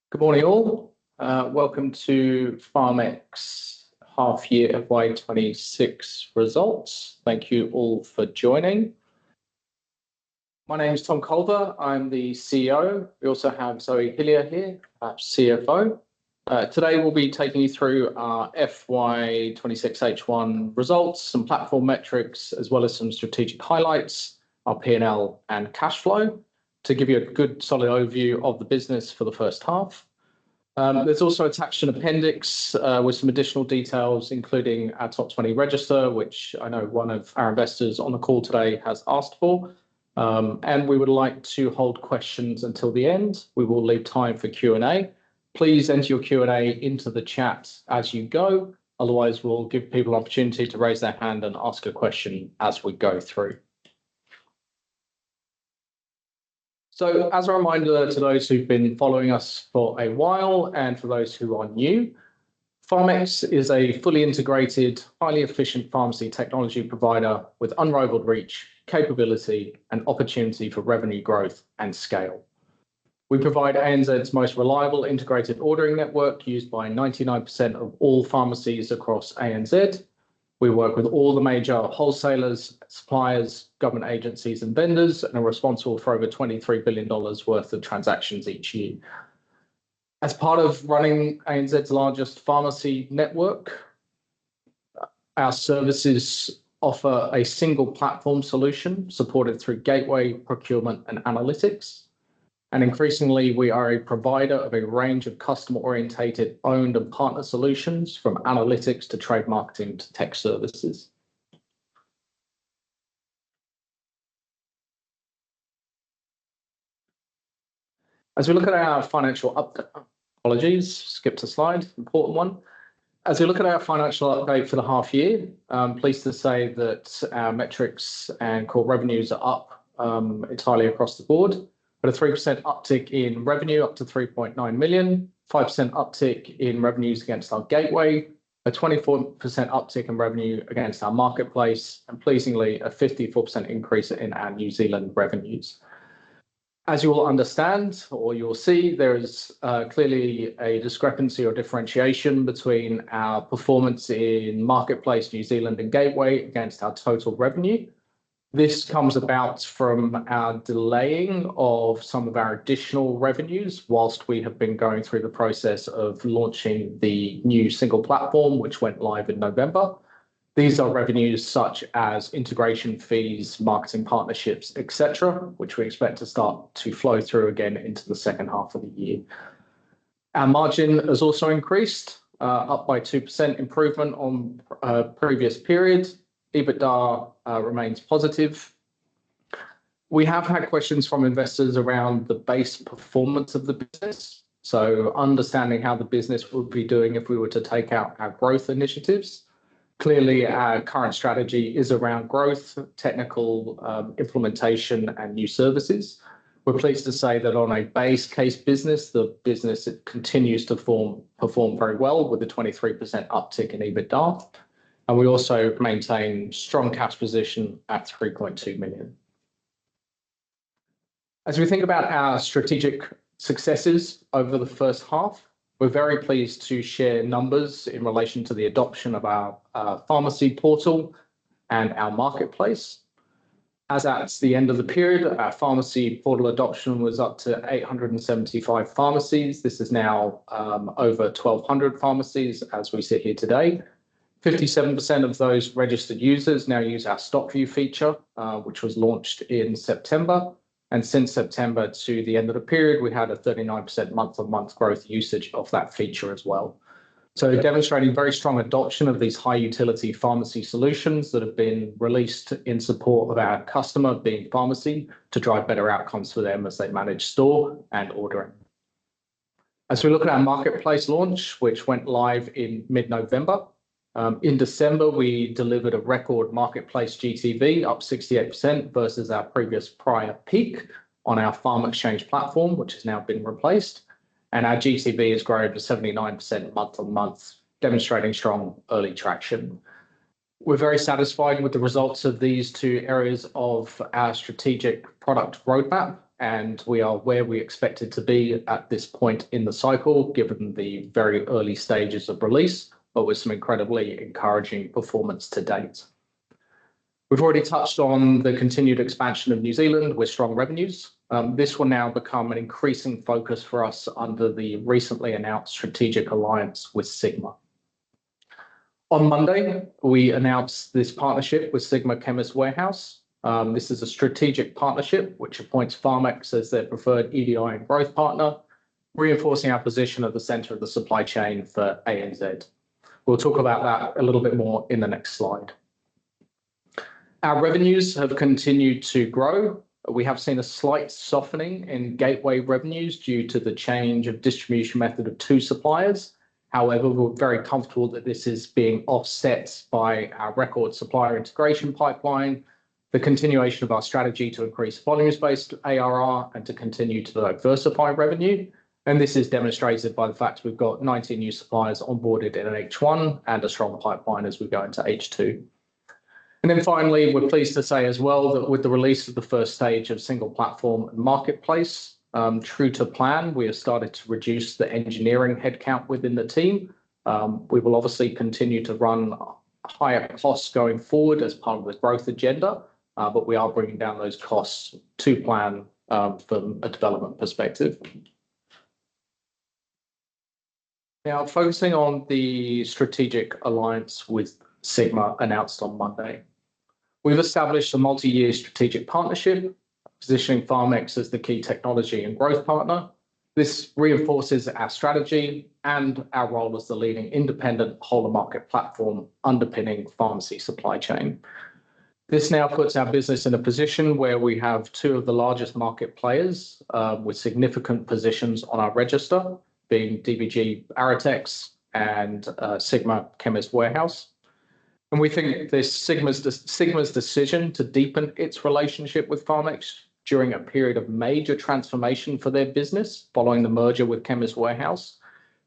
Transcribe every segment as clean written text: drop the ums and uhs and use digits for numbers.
Good morning, all. Welcome to Pharmx half-year FY26 results. Thank you all for joining. My name is Tom Culver. I'm the CEO. We also have Zoe Hillier here, our CFO. Today, we'll be taking you through our FY26 H1 results, some platform metrics, as well as some strategic highlights, our P&L and cash flow, to give you a good, solid overview of the business for the first half. There's also attached an appendix with some additional details, including our top 20 register, which I know one of our investors on the call today has asked for. And we would like to hold questions until the end. We will leave time for Q&A. Please enter your Q&A into the chat as you go. Otherwise, we'll give people an opportunity to raise their hand and ask a question as we go through. So as a reminder to those who've been following us for a while and for those who are new, Pharmx is a fully integrated, highly efficient pharmacy technology provider with unrivaled reach, capability, and opportunity for revenue growth and scale. We provide ANZ's most reliable integrated ordering network used by 99% of all pharmacies across ANZ. We work with all the major wholesalers, suppliers, government agencies, and vendors, and are responsible for over $23 billion worth of transactions each year. As part of running ANZ's largest pharmacy network, our services offer a single platform solution supported through gateway, procurement, and analytics. And increasingly, we are a provider of a range of customer-orientated owned and partner solutions, from analytics to trade marketing to tech services. As we look at our financial update, apologies, skipped a slide, important one. As we look at our financial update for the half year, I'm pleased to say that our metrics and core revenues are up entirely across the board. But a 3% uptick in revenue up to 3.9 million, 5% uptick in revenues against our gateway, a 24% uptick in revenue against our marketplace, and pleasingly, a 54% increase in our New Zealand revenues. As you will understand, or you'll see, there is clearly a discrepancy or differentiation between our performance in marketplace, New Zealand, and gateway against our total revenue. This comes about from our delaying of some of our additional revenues whilst we have been going through the process of launching the new single platform, which went live in November. These are revenues such as integration fees, marketing partnerships, etc., which we expect to start to flow through again into the second half of the year. Our margin has also increased, up by 2% improvement on previous periods. EBITDA remains positive. We have had questions from investors around the base performance of the business, so understanding how the business would be doing if we were to take out our growth initiatives. Clearly, our current strategy is around growth, technical implementation, and new services. We're pleased to say that on a base case business, the business continues to perform very well with a 23% uptick in EBITDA. And we also maintain strong cash position at 3.2 million. As we think about our strategic successes over the first half, we're very pleased to share numbers in relation to the adoption of our pharmacy portal and our marketplace. As at the end of the period, our pharmacy portal adoption was up to 875 pharmacies. This is now over 1,200 pharmacies as we sit here today. 57% of those registered users now use our stock view feature, which was launched in September. And since September to the end of the period, we had a 39% month-on-month growth usage of that feature as well. So demonstrating very strong adoption of these high utility pharmacy solutions that have been released in support of our customer being pharmacy to drive better outcomes for them as they manage store and ordering. As we look at our marketplace launch, which went live in mid-November, in December, we delivered a record marketplace GTV up 68% versus our previous prior peak on our Pharmx platform, which has now been replaced. And our GTV has grown to 79% month on month, demonstrating strong early traction. We're very satisfied with the results of these two areas of our strategic product roadmap. and we are where we expected to be at this point in the cycle, given the very early stages of release, but with some incredibly encouraging performance to date. We've already touched on the continued expansion of New Zealand with strong revenues. This will now become an increasing focus for us under the recently announced strategic alliance with Sigma. On Monday, we announced this partnership with Sigma Chemist Warehouse. This is a strategic partnership which appoints Pharmx as their preferred EDI and growth partner, reinforcing our position at the center of the supply chain for ANZ. We'll talk about that a little bit more in the next slide. Our revenues have continued to grow. We have seen a slight softening in gateway revenues due to the change of distribution method of 2 suppliers. However, we're very comfortable that this is being offset by our record supplier integration pipeline, the continuation of our strategy to increase volumes-based ARR and to continue to diversify revenue. And this is demonstrated by the fact we've got 19 new suppliers onboarded in an H1 and a strong pipeline as we go into H2. And then finally, we're pleased to say as well that with the release of the first stage of single platform and marketplace, true to plan, we have started to reduce the engineering headcount within the team. We will obviously continue to run higher costs going forward as part of the growth agenda, but we are bringing down those costs to plan from a development perspective. Now, focusing on the strategic alliance with Sigma announced on Monday. We've established a multi-year strategic partnership, positioning Pharmx as the key technology and growth partner. This reinforces our strategy and our role as the leading independent whole of market platform underpinning pharmacy supply chain. This now puts our business in a position where we have 2 of the largest market players with significant positions on our register, being DBG Aratex and Sigma Chemist Warehouse. And we think this Sigma's decision to deepen its relationship with Pharmx during a period of major transformation for their business following the merger with Chemist Warehouse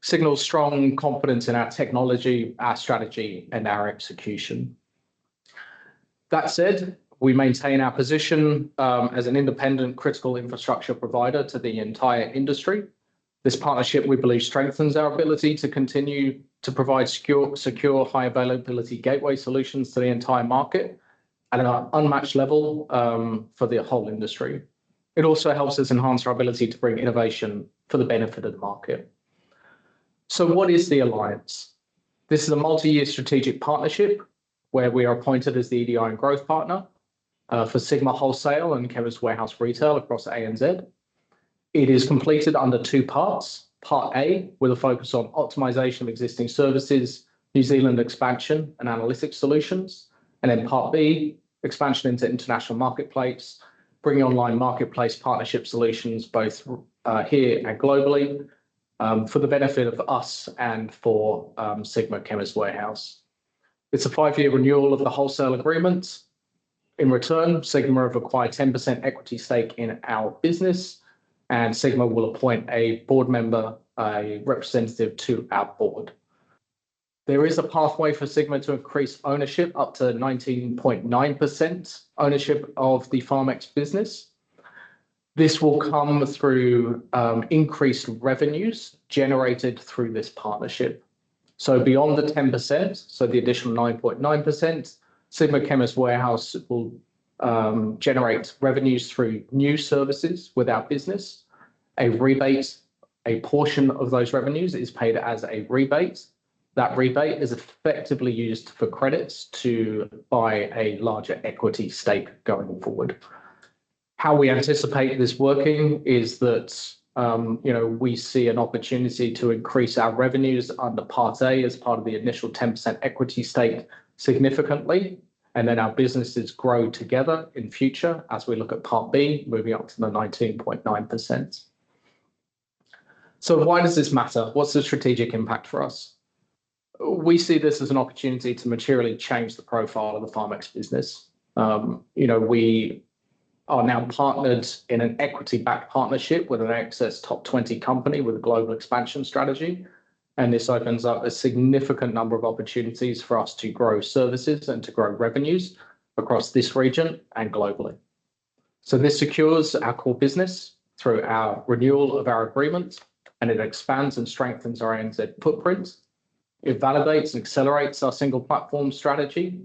signals strong confidence in our technology, our strategy, and our execution. That said, we maintain our position as an independent critical infrastructure provider to the entire industry. This partnership, we believe, strengthens our ability to continue to provide secure, high availability gateway solutions to the entire market at an unmatched level for the whole industry. It also helps us enhance our ability to bring innovation for the benefit of the market. So what is the alliance? This is a multi-year strategic partnership where we are appointed as the EDI and growth partner for Sigma Wholesale and Chemist Warehouse Retail across ANZ. It is completed under 2 parts. Part A, with a focus on optimization of existing services, New Zealand expansion and analytics solutions. And then Part B, expansion into international marketplace, bringing online marketplace partnership solutions both here and globally for the benefit of us and for Sigma Chemist Warehouse. It's a 5-year renewal of the wholesale agreement. In return, Sigma have acquired 10% equity stake in our business, and Sigma will appoint a board member, a representative to our board. There is a pathway for Sigma to increase ownership up to 19.9% ownership of the Pharmx business. This will come through increased revenues generated through this partnership. So beyond the 10%, so the additional 9.9%, Sigma Chemist Warehouse will generate revenues through new services with our business. A rebate, a portion of those revenues is paid as a rebate. That rebate is effectively used for credits to buy a larger equity stake going forward. How we anticipate this working is that we see an opportunity to increase our revenues under Part A as part of the initial 10% equity stake significantly, and then our businesses grow together in future as we look at Part B, moving up to the 19.9%. So why does this matter? What's the strategic impact for us? We see this as an opportunity to materially change the profile of the Pharmx business. We are now partnered in an equity-backed partnership with an access top 20 company with a global expansion strategy. And this opens up a significant number of opportunities for us to grow services and to grow revenues across this region and globally. So this secures our core business through our renewal of our agreement, and it expands and strengthens our ANZ footprint. It validates and accelerates our single platform strategy,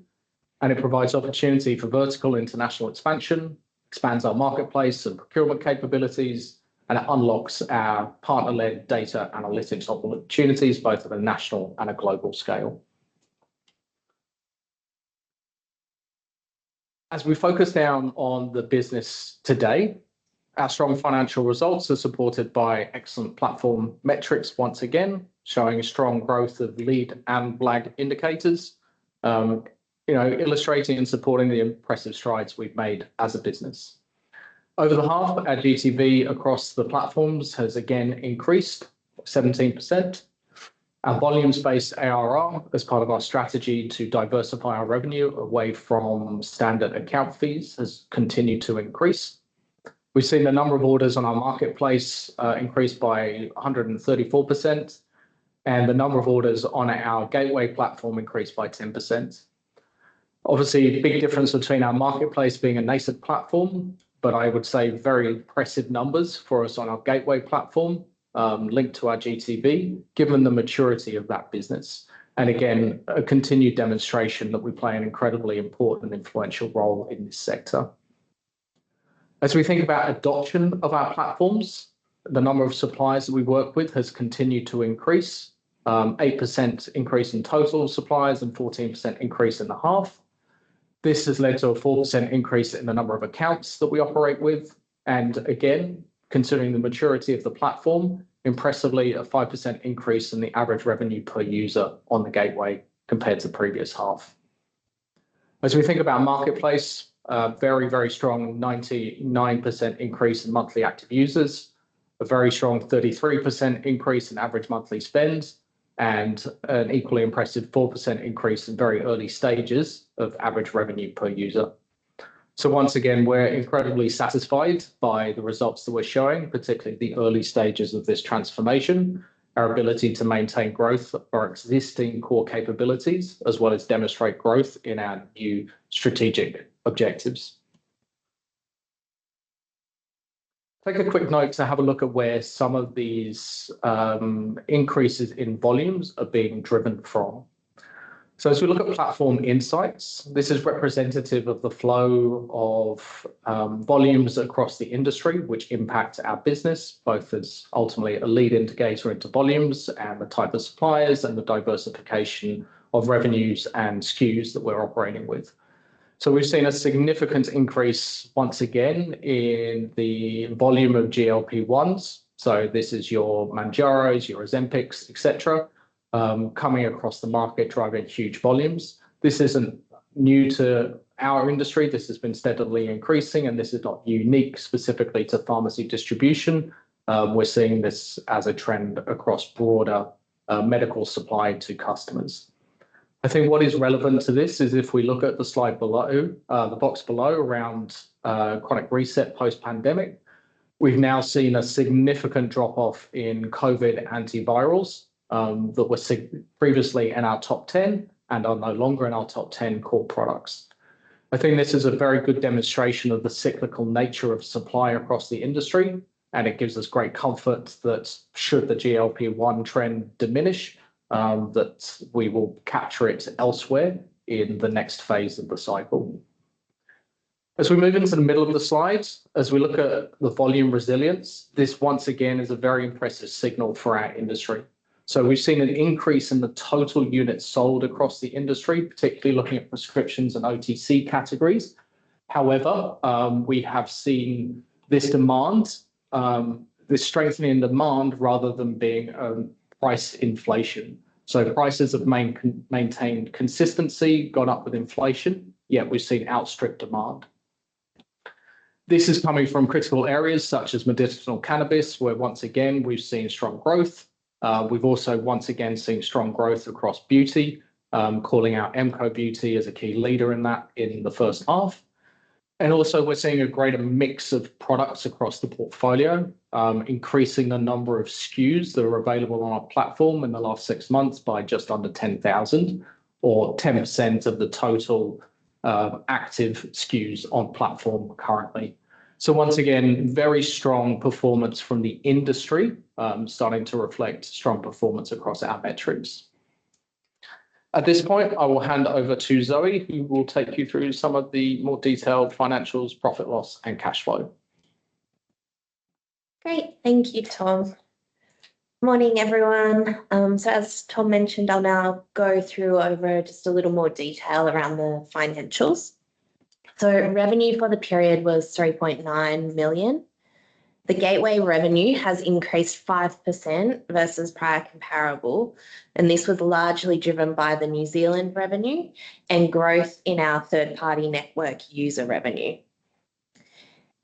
and it provides opportunity for vertical international expansion, expands our marketplace and procurement capabilities, and it unlocks our partner-led data analytics opportunities, both at a national and a global scale. As we focus down on the business today, our strong financial results are supported by excellent platform metrics, once again, showing strong growth of lead and lag indicators, illustrating and supporting the impressive strides we've made as a business. Over the half, our GTV across the platforms has again increased 17%. Our volumes-based ARR, as part of our strategy to diversify our revenue away from standard account fees, has continued to increase. We've seen the number of orders on our marketplace increase by 134%, and the number of orders on our gateway platform increased by 10%. Obviously, big difference between our marketplace being a nascent platform, but I would say very impressive numbers for us on our gateway platform, linked to our GTV, given the maturity of that business. And again, a continued demonstration that we play an incredibly important and influential role in this sector. As we think about adoption of our platforms, the number of suppliers that we work with has continued to increase, 8% increase in total suppliers and 14% increase in the half. This has led to a 4% increase in the number of accounts that we operate with. And again, considering the maturity of the platform, impressively a 5% increase in the average revenue per user on the gateway compared to the previous half. As we think about marketplace, very, very strong 99% increase in monthly active users, a very strong 33% increase in average monthly spend, and an equally impressive 4% increase in very early stages of average revenue per user. So once again, we're incredibly satisfied by the results that we're showing, particularly the early stages of this transformation, our ability to maintain growth of our existing core capabilities, as well as demonstrate growth in our new strategic objectives. Take a quick note to have a look at where some of these increases in volumes are being driven from. So as we look at platform insights, this is representative of the flow of volumes across the industry, which impact our business, both as ultimately a lead indicator into volumes and the type of suppliers and the diversification of revenues and SKUs that we're operating with. So we've seen a significant increase once again in the volume of GLP-1s. So this is your Mounjaros, your Ozempics, etc., coming across the market, driving huge volumes. This isn't new to our industry. This has been steadily increasing, and this is not unique specifically to pharmacy distribution. We're seeing this as a trend across broader medical supply to customers. I think what is relevant to this is if we look at the slide below, the box below around chronic reset post-pandemic, we've now seen a significant drop-off in COVID antivirals that were previously in our top 10 and are no longer in our top 10 core products. I think this is a very good demonstration of the cyclical nature of supply across the industry, and it gives us great comfort that should the GLP-1 trend diminish, that we will capture it elsewhere in the next phase of the cycle. As we move into the middle of the slides, as we look at the volume resilience, this once again is a very impressive signal for our industry. So we've seen an increase in the total units sold across the industry, particularly looking at prescriptions and OTC categories. However, we have seen this demand, this strengthening demand rather than being price inflation. So prices have maintained consistency, gone up with inflation, yet we've seen outstrip demand. This is coming from critical areas such as medicinal cannabis, where once again we've seen strong growth. We've also once again seen strong growth across beauty, calling out MCO Beauty as a key leader in that in the first half. And also we're seeing a greater mix of products across the portfolio, increasing the number of SKUs that are available on our platform in the last 6 months by just under 10,000, or 10% of the total active SKUs on platform currently. So once again, very strong performance from the industry, starting to reflect strong performance across our metrics. At this point, I will hand over to Zoe, who will take you through some of the more detailed financials, profit loss, and cash flow. Great, thank you, Tom. Morning, everyone. So as Tom mentioned, I'll now go through over just a little more detail around the financials. So revenue for the period was 3.9 million. The gateway revenue has increased 5% versus prior comparable, and this was largely driven by the New Zealand revenue and growth in our third-party network user revenue.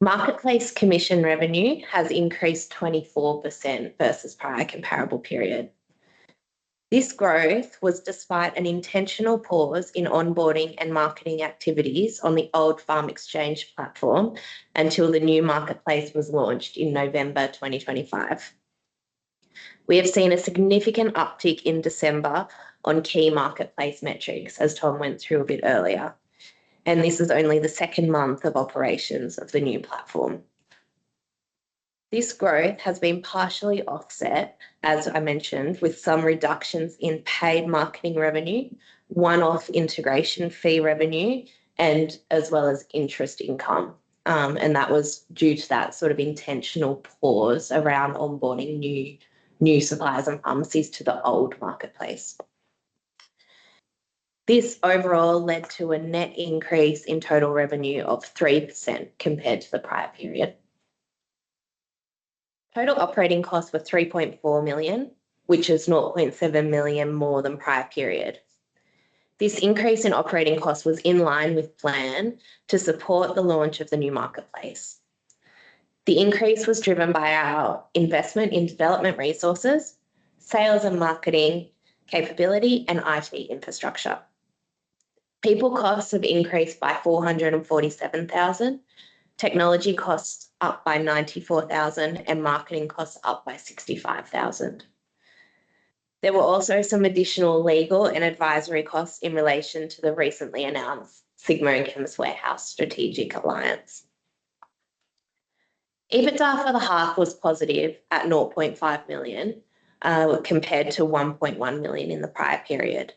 Marketplace commission revenue has increased 24% versus prior comparable period. This growth was despite an intentional pause in onboarding and marketing activities on the old Pharmx platform until the new marketplace was launched in November 2025. We have seen a significant uptick in December on key marketplace metrics, as Tom went through a bit earlier, and this is only the second month of operations of the new platform. This growth has been partially offset, as I mentioned, with some reductions in paid marketing revenue, one-off integration fee revenue, and as well as interest income. And that was due to that sort of intentional pause around onboarding new suppliers and pharmacies to the old marketplace. This overall led to a net increase in total revenue of 3% compared to the prior period. Total operating costs were 3.4 million, which is 0.7 million more than prior period. This increase in operating costs was in line with plan to support the launch of the new marketplace. The increase was driven by our investment in development resources, sales and marketing capability, and IT infrastructure. People costs have increased by 447,000, technology costs up by 94,000, and marketing costs up by 65,000. There were also some additional legal and advisory costs in relation to the recently announced Sigma and Chemist Warehouse strategic alliance. EBITDA for the half was positive at 0.5 million, compared to 1.1 million in the prior period.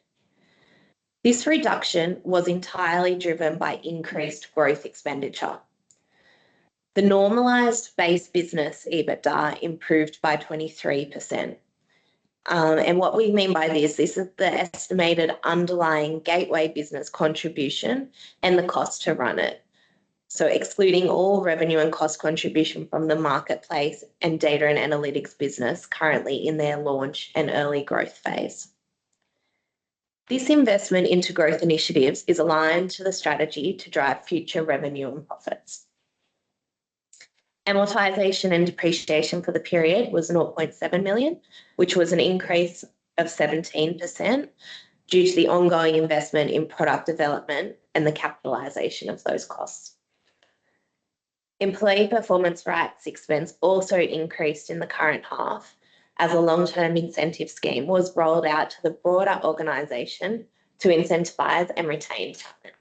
This reduction was entirely driven by increased growth expenditure. The normalised base business EBITDA improved by 23%. And what we mean by this is the estimated underlying gateway business contribution and the cost to run it. So excluding all revenue and cost contribution from the marketplace and data and analytics business currently in their launch and early growth phase. This investment into growth initiatives is aligned to the strategy to drive future revenue and profits. Amortisation and depreciation for the period was 0.7 million, which was an increase of 17% due to the ongoing investment in product development and the capitalisation of those costs. Employee performance rights expense also increased in the current half as a long-term incentive scheme was rolled out to the broader organisation to incentivise and retain talent.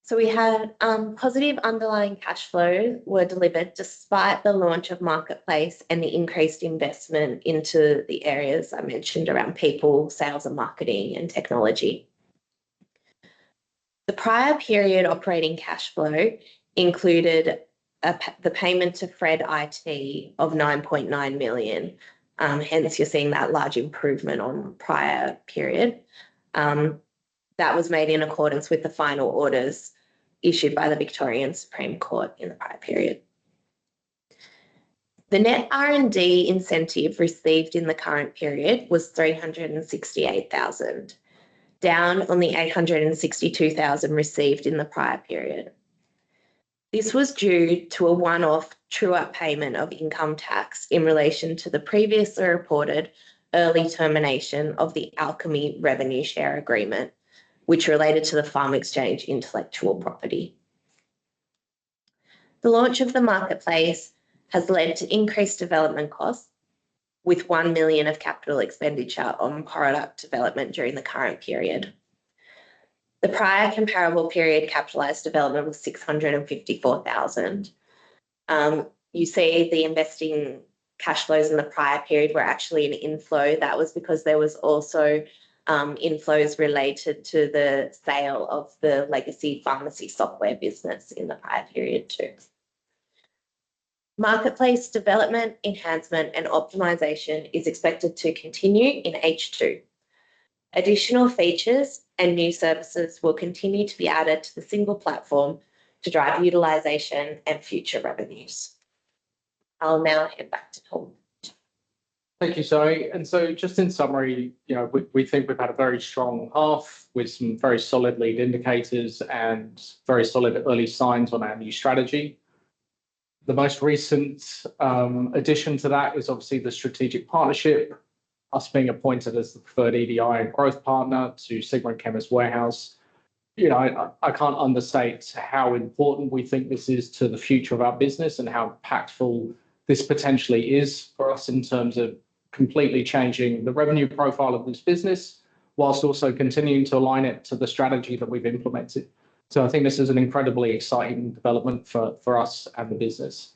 So we had positive underlying cash flow were delivered despite the launch of Marketplace and the increased investment into the areas I mentioned around people, sales and marketing and technology. The prior period operating cash flow included the payment to Fred IT of 9.9 million. Hence, you're seeing that large improvement on prior period. That was made in accordance with the final orders issued by the Victorian Supreme Court in the prior period. The net R&D incentive received in the current period was 368,000, down on the 862,000 received in the prior period. This was due to a one-off true-up payment of income tax in relation to the previously reported early termination of the Alchemy revenue share agreement, which related to the Pharmx intellectual property. The launch of the marketplace has led to increased development costs, with 1 million of capital expenditure on product development during the current period. The prior comparable period capitalised development was 654,000. You see the investing cash flows in the prior period were actually an inflow. That was because there was also inflows related to the sale of the legacy pharmacy software business in the prior period too. Marketplace development, enhancement and optimisation is expected to continue in H2. Additional features and new services will continue to be added to the single platform to drive utilisation and future revenues. I'll now hand back to Tom. Thank you, Zoe. And so just in summary, we think we've had a very strong half with some very solid lead indicators and very solid early signs on our new strategy. The most recent addition to that is obviously the strategic partnership, us being appointed as the preferred EDI and growth partner to Sigma and Chemist Warehouse. I can't understate how important we think this is to the future of our business and how impactful this potentially is for us in terms of completely changing the revenue profile of this business, whilst also continuing to align it to the strategy that we've implemented. So I think this is an incredibly exciting development for us and the business.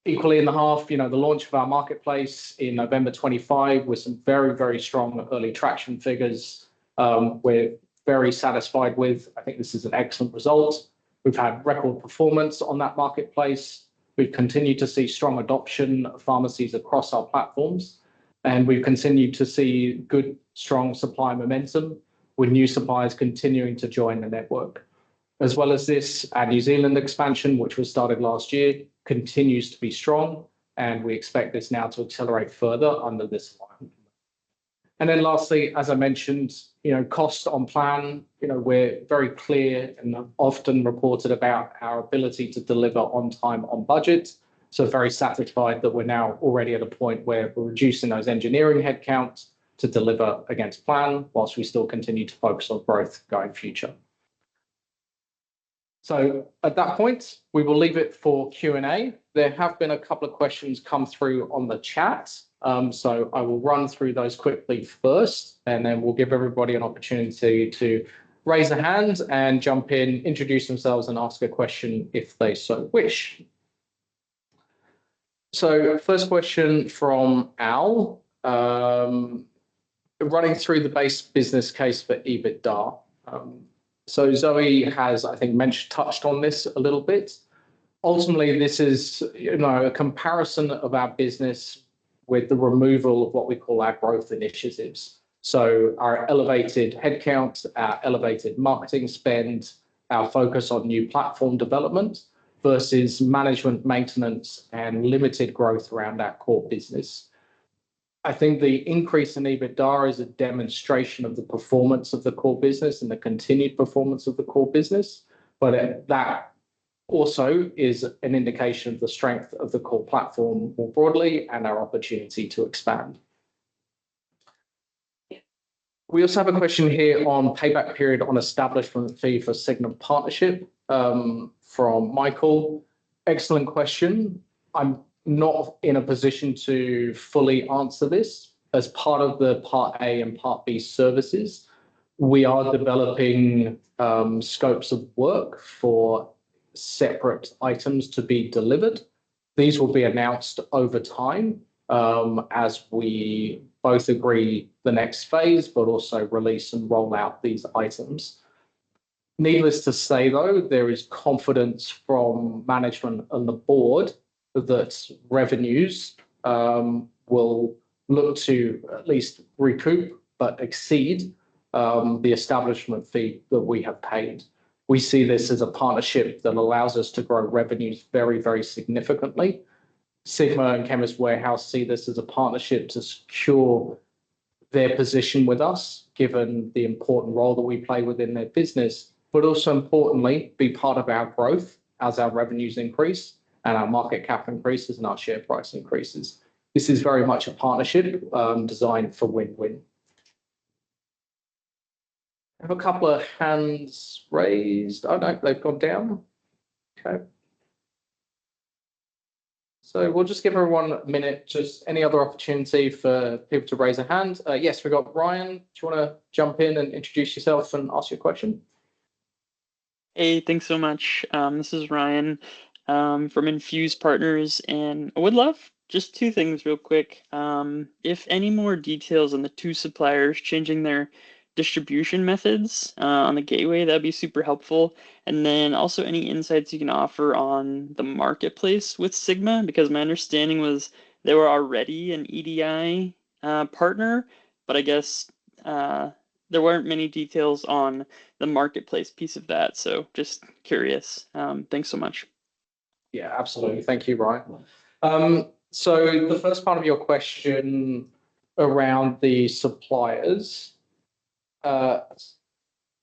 Equally in the half, the launch of our marketplace in November 25 with some very, very strong early traction figures we're very satisfied with. I think this is an excellent result. We've had record performance on that marketplace. We've continued to see strong adoption of pharmacies across our platforms, and we've continued to see good, strong supply momentum with new suppliers continuing to join the network. As well as this, our New Zealand expansion, which was started last year, continues to be strong, and we expect this now to accelerate further under this alignment. And then lastly, as I mentioned, cost on plan, we're very clear and often reported about our ability to deliver on time, on budget. So very satisfied that we're now already at a point where we're reducing those engineering headcounts to deliver against plan, whilst we still continue to focus on growth going future. So at that point, we will leave it for Q&A. There have been a couple of questions come through on the chat. So I will run through those quickly first, and then we'll give everybody an opportunity to raise a hand and jump in, introduce themselves and ask a question if they so wish. So first question from Al, running through the base business case for EBITDA. So Zoe has, I think, touched on this a little bit. Ultimately, this is a comparison of our business with the removal of what we call our growth initiatives. So our elevated headcount, our elevated marketing spend, our focus on new platform development versus management maintenance and limited growth around our core business. I think the increase in EBITDA is a demonstration of the performance of the core business and the continued performance of the core business, but that also is an indication of the strength of the core platform more broadly and our opportunity to expand. We also have a question here on payback period on establishment fee for Sigma partnership from Michael. Excellent question. I'm not in a position to fully answer this. As part of the Part A and Part B services, we are developing scopes of work for separate items to be delivered. These will be announced over time as we both agree the next phase, but also release and roll out these items. Needless to say, though, there is confidence from management and the board that revenues will look to at least recoup but exceed the establishment fee that we have paid. We see this as a partnership that allows us to grow revenues very, very significantly. Sigma and Chemist Warehouse see this as a partnership to secure their position with us, given the important role that we play within their business, but also importantly, be part of our growth as our revenues increase and our market cap increases and our share price increases. This is very much a partnership designed for win-win. I have a couple of hands raised. Oh, no, they've gone down. Okay. So we'll just give everyone a minute, just any other opportunity for people to raise a hand. Yes, we've got Ryan. Do you want to jump in and introduce yourself and ask your question? Hey, thanks so much. This is Ryan from Infuse Partners, and I would love just two things real quick. If any more details on the two suppliers changing their distribution methods on the gateway, that'd be super helpful. And then also any insights you can offer on the marketplace with Sigma, because my understanding was they were already an EDI partner, but I guess there weren't many details on the marketplace piece of that. So just curious. Thanks so much. Yeah, absolutely. Thank you, Ryan. So the first part of your question around the suppliers.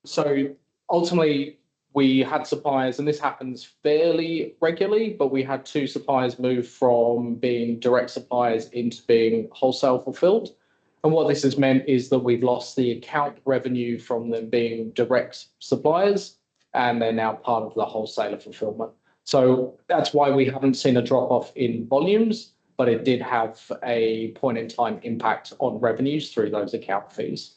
So ultimately, we had suppliers, and this happens fairly regularly, but we had two suppliers move from being direct suppliers into being wholesale fulfilled. And what this has meant is that we've lost the account revenue from them being direct suppliers, and they're now part of the wholesaler fulfillment. So that's why we haven't seen a drop off in volumes, but it did have a point in time impact on revenues through those account fees.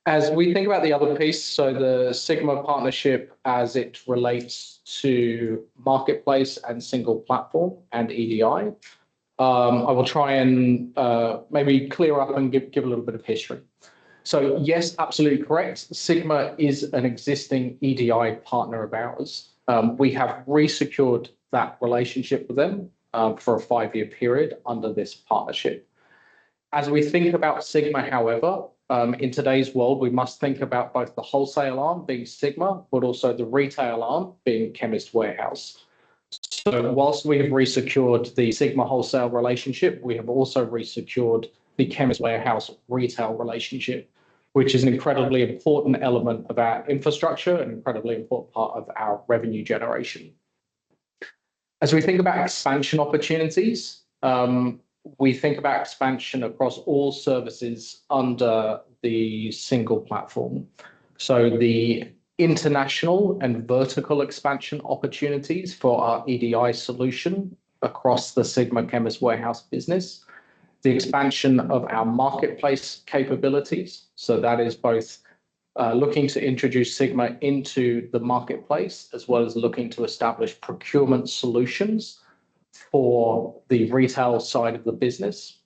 As we think about the other piece, so the Sigma partnership as it relates to marketplace and single platform and EDI, I will try and maybe clear up and give a little bit of history. So yes, absolutely correct. Sigma is an existing EDI partner of ours. We have resecured that relationship with them for a 5-year period under this partnership. As we think about Sigma, however, in today's world, we must think about both the wholesale arm being Sigma, but also the retail arm being Chemist Warehouse. So whilst we have resecured the Sigma wholesale relationship, we have also resecured the Chemist Warehouse retail relationship, which is an incredibly important element of our infrastructure, an incredibly important part of our revenue generation. As we think about expansion opportunities, we think about expansion across all services under the single platform. So the international and vertical expansion opportunities for our EDI solution across the Sigma Chemist Warehouse business, the expansion of our marketplace capabilities. So that is both looking to introduce Sigma into the marketplace, as well as looking to establish procurement solutions for the retail side of the business.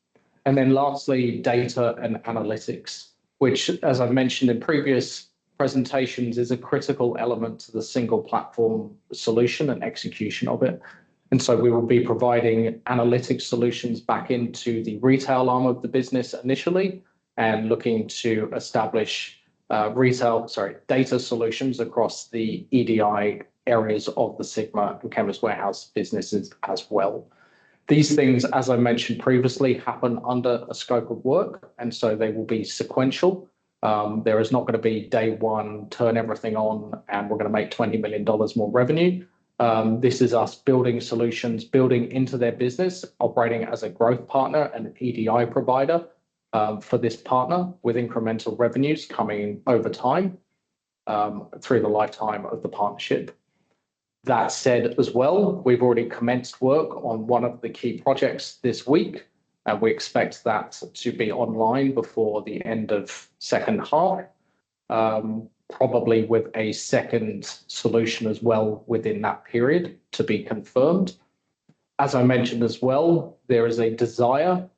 And then lastly, data and analytics, which, as I've mentioned in previous presentations, is a critical element to the single platform solution and execution of it. And so we will be providing analytics solutions back into the retail arm of the business initially, and looking to establish data solutions across the EDI areas of the Sigma and Chemist Warehouse businesses as well. These things, as I mentioned previously, happen under a scope of work, and so they will be sequential. There is not going to be day one, turn everything on, and we're going to make $20 million more revenue. This is us building solutions, building into their business, operating as a growth partner and an EDI provider for this partner, with incremental revenues coming over time through the lifetime of the partnership. That said, as well, we've already commenced work on one of the key projects this week, and we expect that to be online before the end of second half, probably with a second solution as well within that period to be confirmed. As I mentioned as well, there is a desire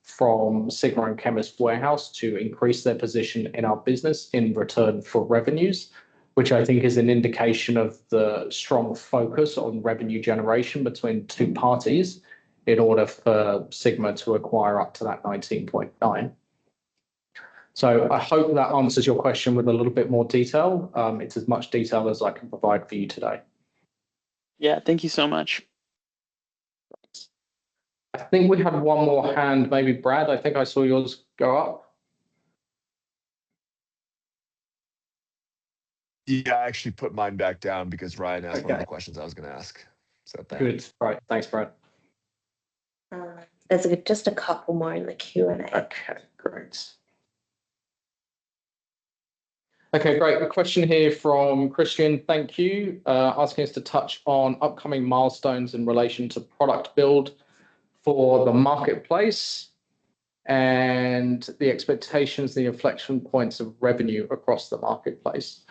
from Sigma and Chemist Warehouse to increase their position in our business in return for revenues, which I think is an indication of the strong focus on revenue generation between two parties in order for Sigma to acquire up to that 19.9. So I hope that answers your question with a little bit more detail. It's as much detail as I can provide for you today. Yeah, thank you so much. I think we have one more hand, maybe Brad. I think I saw yours go up. Yeah, I actually put mine back down because Ryan asked one of the questions I was going to ask. So Good. Right. Thanks, Brad. There's just a couple more in the Q&A. Okay, great. Okay, great. A question here from Christian. Thank you. Asking us to touch on upcoming milestones in relation to product build for the marketplace and the expectations, the inflection points of revenue across the marketplace.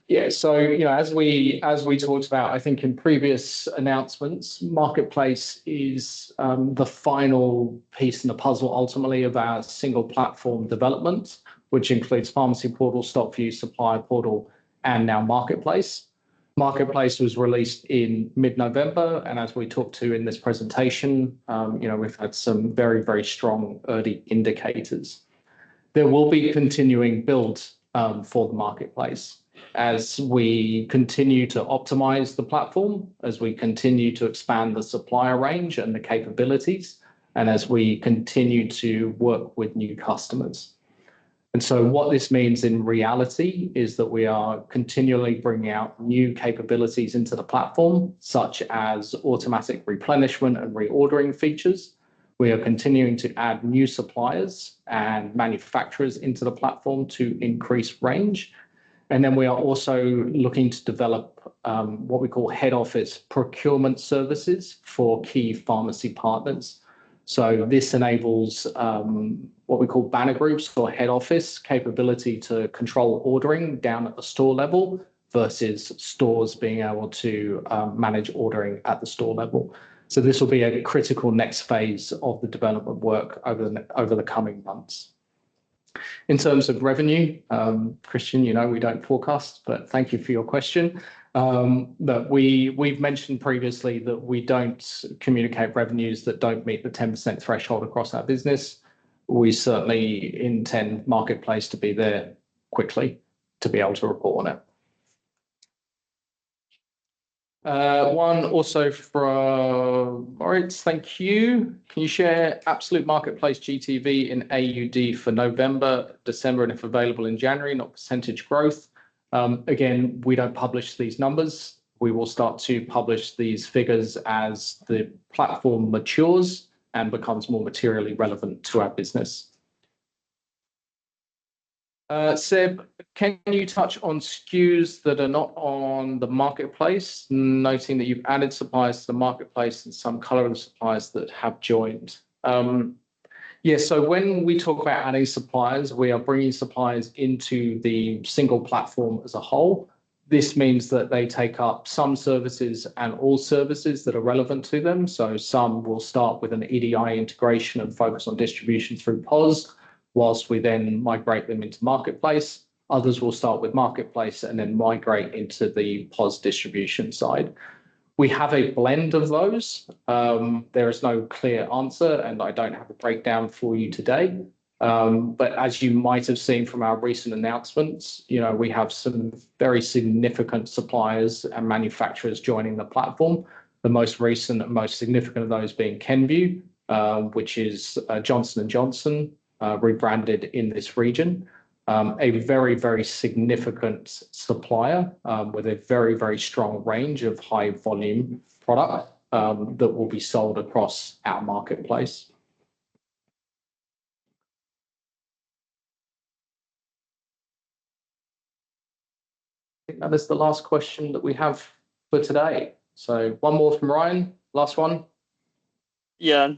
Yeah, so as we talked about, I think in previous announcements, marketplace is the final piece in the puzzle ultimately of our single platform development, which includes pharmacy portal, stock view, supplier portal, and now marketplace. Marketplace was released in mid-November, and as we talked to in this presentation, we've had some very, very strong early indicators. There will be continuing build for the marketplace as we continue to optimize the platform, as we continue to expand the supplier range and the capabilities, and as we continue to work with new customers. And so what this means in reality is that we are continually bringing out new capabilities into the platform, such as automatic replenishment and reordering features. We are continuing to add new suppliers and manufacturers into the platform to increase range. And then we are also looking to develop what we call head office procurement services for key pharmacy partners. So this enables what we call banner groups or head office capability to control ordering down at the store level versus stores being able to manage ordering at the store level. So this will be a critical next phase of the development work over the coming months. In terms of revenue, Christian, we don't forecast, but thank you for your question. That we've mentioned previously that we don't communicate revenues that don't meet the 10% threshold across our business. We certainly intend marketplace to be there quickly to be able to report on it. One also from Moritz, thank you. Can you share absolute marketplace GTV in AUD for November, December, and if available in January, not percentage growth? Again, we don't publish these numbers. We will start to publish these figures as the platform matures and becomes more materially relevant to our business. Seb, can you touch on SKUs that are not on the marketplace, noting that you've added suppliers to the marketplace and some color of suppliers that have joined? Yeah, so when we talk about adding suppliers, we are bringing suppliers into the single platform as a whole. This means that they take up some services and all services that are relevant to them. So some will start with an EDI integration and focus on distribution through POS, whilst we then migrate them into marketplace. Others will start with marketplace and then migrate into the POS distribution side. We have a blend of those. There is no clear answer, and I don't have a breakdown for you today. But as you might have seen from our recent announcements, we have some very significant suppliers and manufacturers joining the platform. The most recent and most significant of those being Kenvue, which is Johnson & Johnson, rebranded in this region. A very, very significant supplier with a very, very strong range of high volume product that will be sold across our marketplace. I think that is the last question that we have for today. So one more from Ryan, last one. Yeah,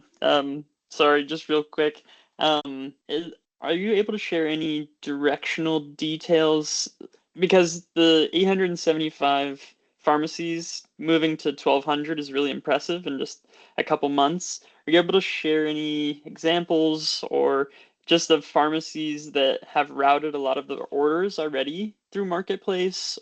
sorry, just real quick. Are you able to share any directional details? Because the 875 pharmacies moving to 1,200 is really impressive in just a couple months. Are you able to share any examples or just the pharmacies that have routed a lot of the orders already through Marketplace?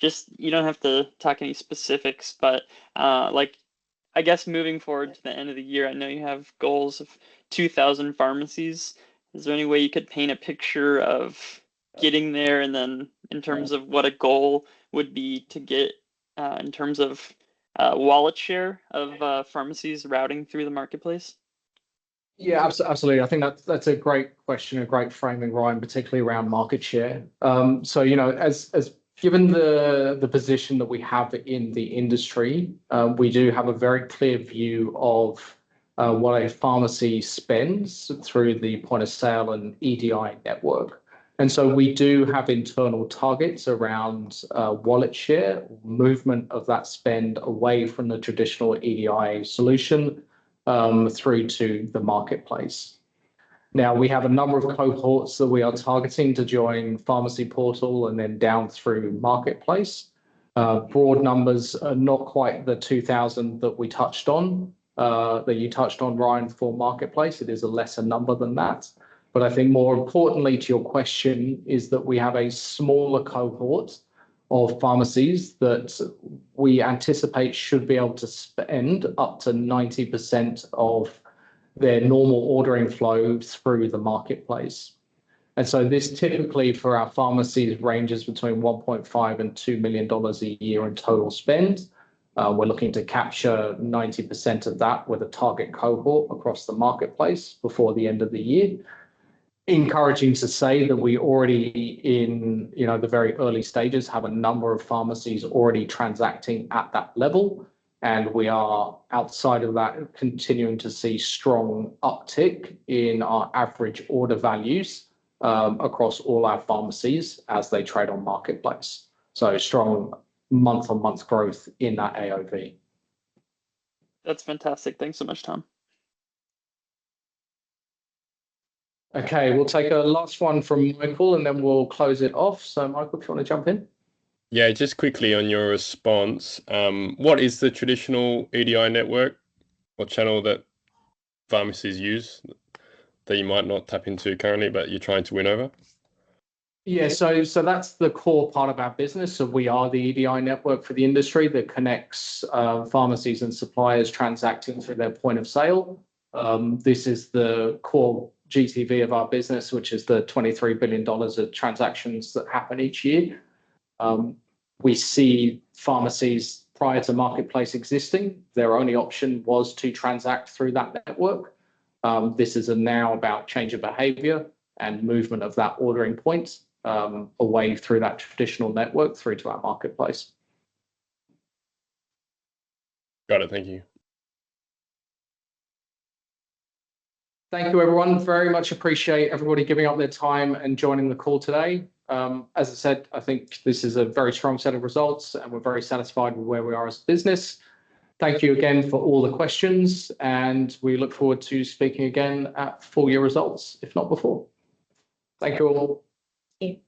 Just, you don't have to talk any specifics, but I guess moving forward to the end of the year, I know you have goals of 2,000 pharmacies. Is there any way you could paint a picture of getting there, and then in terms of what a goal would be to get in terms of wallet share of pharmacies routing through the marketplace? Yeah, absolutely. I think that's a great question, a great framing, Ryan, particularly around market share. So, as given the position that we have in the industry, we do have a very clear view of what a pharmacy spends through the point of sale and EDI network. And so we do have internal targets around wallet share, movement of that spend away from the traditional EDI solution through to the marketplace. Now, we have a number of cohorts that we are targeting to join Pharmacy Portal and then down through Marketplace. Broad numbers are not quite the 2,000 that we touched on, that you touched on, Ryan, for Marketplace. It is a lesser number than that. But I think more importantly to your question is that we have a smaller cohort of pharmacies that we anticipate should be able to spend up to 90% of their normal ordering flow through the marketplace. And so this typically for our pharmacies ranges between $1.5 and $2 million a year in total spend. We're looking to capture 90% of that with a target cohort across the marketplace before the end of the year. Encouraging to say that we already in the very early stages have a number of pharmacies already transacting at that level. And we are outside of that continuing to see strong uptick in our average order values across all our pharmacies as they trade on Marketplace. So strong month-on-month growth in that AOV. That's fantastic. Thanks so much, Tom. Okay, we'll take a last one from Michael and then we'll close it off. So Michael, if you want to jump in. Yeah, just quickly on your response, what is the traditional EDI network or channel that pharmacies use that you might not tap into currently, but you're trying to win over? Yeah, so that's the core part of our business. So we are the EDI network for the industry that connects pharmacies and suppliers transacting through their point of sale. This is the core GTV of our business, which is the $23 billion of transactions that happen each year. We see pharmacies prior to Marketplace existing, their only option was to transact through that network. This is now about change of behavior and movement of that ordering point away through that traditional network through to our Marketplace. Got it. Thank you. Thank you, everyone. Very much appreciate everybody giving up their time and joining the call today. As I said, I think this is a very strong set of results and we're very satisfied with where we are as a business. Thank you again for all the questions and we look forward to speaking again at full year results, if not before. Thank you all. Thank you.